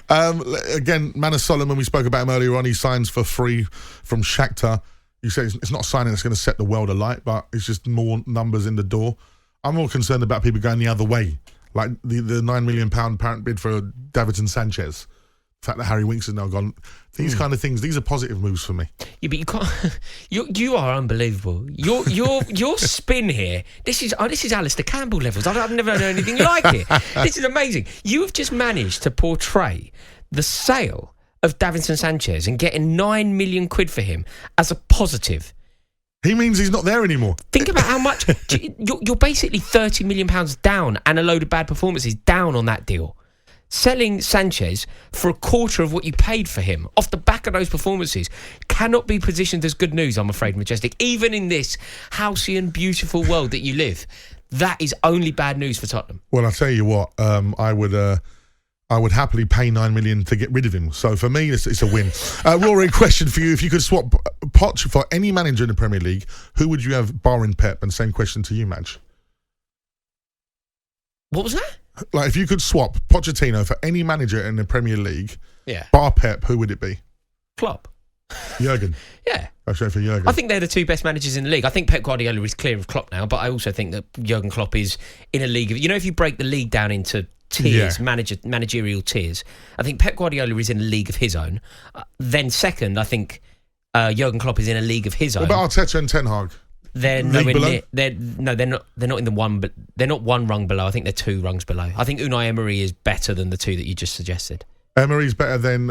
Again, Manor Solomon, we spoke about him earlier on. He signs for free from Shakhtar. You say it's not a signing that's going to set the world alight, but it's just more numbers in the door. I'm more concerned about people going the other way, like the £9 million apparent bid for Davinson Sanchez. The fact that Harry Winks has now gone. These kind of things, these are positive moves for me. Yeah, but you can't. You are unbelievable. Your spin here. This is Alistair Campbell levels. I've never known anything like it. This is amazing. You have just managed to portray the sale of Davinson Sanchez and getting £9 million for him as a positive. He means he's not there anymore. Think about how much. You're basically £30 million down and a load of bad performances down on that deal. Selling Sanchez for a quarter of what you paid for him off the back of those performances cannot be positioned as good news, I'm afraid, Majestic. Even in this halcyon, beautiful world that you live, that is only bad news for Tottenham. Well, I'll tell you what, I would happily pay $9 million to get rid of him. So for me, it's a win. Rory, question for you. If you could swap Poch for any manager in the Premier League, who would you have barring Pep? And same question to you, Madge. What was that? Like, if you could swap Pochettino for any manager in the Premier League, bar Pep, who would it be? Klopp. Jurgen. Yeah. Actually, for Jurgen. I think they're the two best managers in the league. I think Pep Guardiola is clear of Klopp now, but I also think that Jurgen Klopp is in a league of... You know, if you break the league down into tiers, managerial tiers, I think Pep Guardiola is in a league of his own. Then second, I think Jurgen Klopp is in a league of his own. What about Arteta and Ten Hag? They're nowhere near. They're not in the one. But they're not one rung below. I think they're two rungs below. I think Unai Emery is better than the two that you just suggested. Emery's better than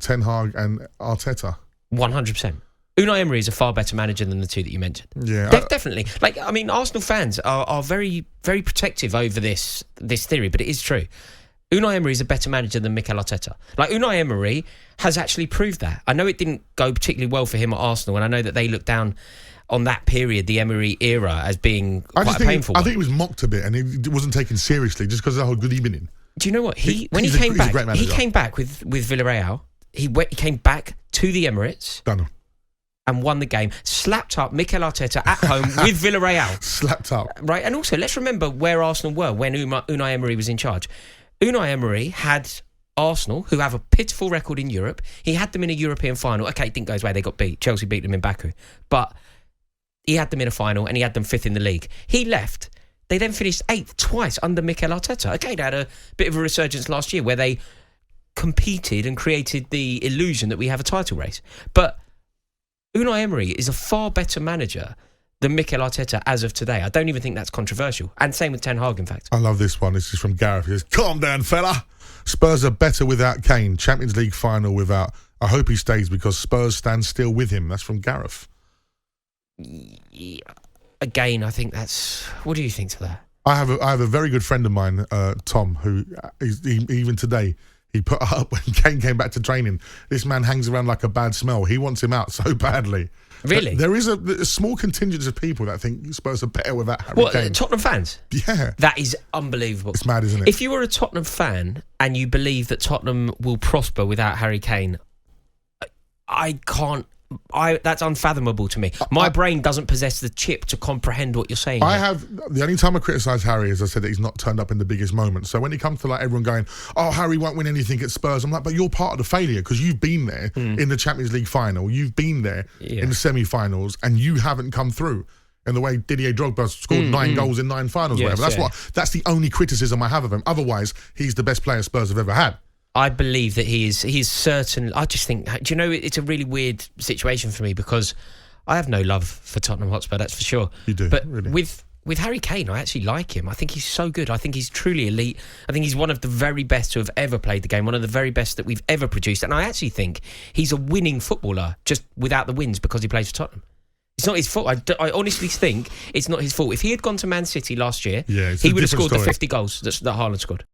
Ten Hag and Arteta. 100%. Unai Emery is a far better manager than the two that you mentioned. Yeah, definitely. Like, I mean, Arsenal fans are very, very protective over this theory, but it is true. Unai Emery is a better manager than Mikel Arteta. Like, Unai Emery has actually proved that. I know it didn't go particularly well for him at Arsenal, and I know that they looked down on that period, the Emery era, as being quite a painful one. I think he was mocked a bit and he wasn't taken seriously just because of the whole good evening. Do you know what? He came back with Villarreal. He came back to the Emirates. Done. And won the game, slapped up Mikel Arteta at home with Villarreal. Slapped up. Right, and also, let's remember where Arsenal were when Unai Emery was in charge. Unai Emery had Arsenal, who have a pitiful record in Europe. He had them in a European final. Okay, it didn't go his way. They got beat. Chelsea beat them in Baku. But he had them in a final and he had them fifth in the league. He left. They then finished eighth twice under Mikel Arteta. Okay, they had a bit of a resurgence last year where they competed and created the illusion that we have a title race. But Unai Emery is a far better manager than Mikel Arteta as of today. I don't even think that's controversial. And same with Ten Hag, in fact. I love this one. This is from Gareth. He says, calm down, fella. Spurs are better without Kane. Champions League final without... I hope he stays because Spurs stand still with him. That's from Gareth. Yeah. Again, I think that's... What do you think to that? I have a very good friend of mine, Tom, who even today... He put up when Kane came back to training. This man hangs around like a bad smell. He wants him out so badly. Really? There is a small contingent of people that think Spurs are better without Harry Kane. Tottenham fans? Yeah. That is unbelievable. It's mad, isn't it? If you were a Tottenham fan and you believe that Tottenham will prosper without Harry Kane, I can't... that's unfathomable to me. My brain doesn't possess the chip to comprehend what you're saying. The only time I criticise Harry is I said that he's not turned up in the biggest moments. So when it comes to like everyone going, oh, Harry won't win anything at Spurs, I'm like, but you're part of the failure because you've been there in the Champions League final, you've been there in the semi-finals, and you haven't come through. And the way Didier Drogba scored 9 goals in 9 finals, yes, whatever. That's the only criticism I have of him. Otherwise, he's the best player Spurs have ever had. I believe that he's certain. I just think, do you know, it's a really weird situation for me because I have no love for Tottenham Hotspur, that's for sure. You do, but really. With Harry Kane, I actually like him. I think he's so good. I think he's truly elite. I think he's one of the very best to have ever played the game, one of the very best that we've ever produced. And I actually think he's a winning footballer, just without the wins because he plays for Tottenham. It's not his fault. I honestly think it's not his fault. If he had gone to Man City last year, he would have scored the 50 goals that Haaland scored.